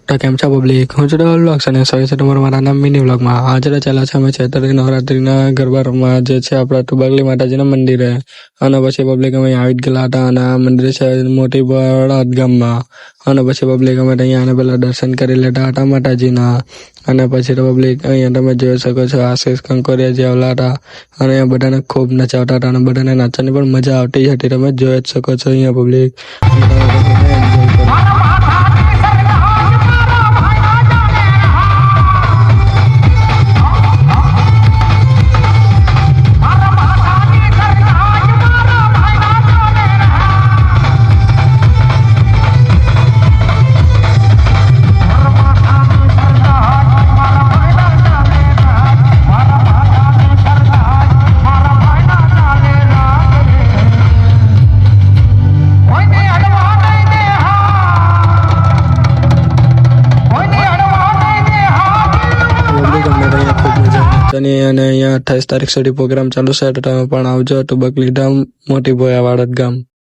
તો કેમ છો પબ્લિક, હું છું ડબલ બ્લોગ્સ અને સ્વાગત છે તમારું મારા નામ મિની બ્લોગમાં. આજે ચાલે છે અમે ચૈત્રી નવરાત્રીના ગરબા રમવા જે છે આપણા ટુબાગલી માતાજીના મંદિરે. અને પછી પબ્લિક અમે આવી જ ગયેલા હતા અને આ મંદિર છે મોટી બળદ ગામમાં. અને પછી પબ્લિક અમે અહીંયા પહેલા દર્શન કરી લેતા હતા માતાજીના. અને પછી તો પબ્લિક અહીંયા તમે જોઈ શકો છો આશીષ કંકોરિયા જે આવેલા હતા અને અહીંયા બધાને ખૂબ નચાવતા હતા અને બધાને નાચવાની પણ મજા આવતી હતી. તમે જોઈ જ શકો છો અહીંયા પબ્લિક. અને અહીંયા 28 તારીખ સુધી પ્રોગ્રામ ચાલુ છે તો તમે પણ આવજો ટુબાગલી ધામ મોટી ભોયા વાડદ ગામ.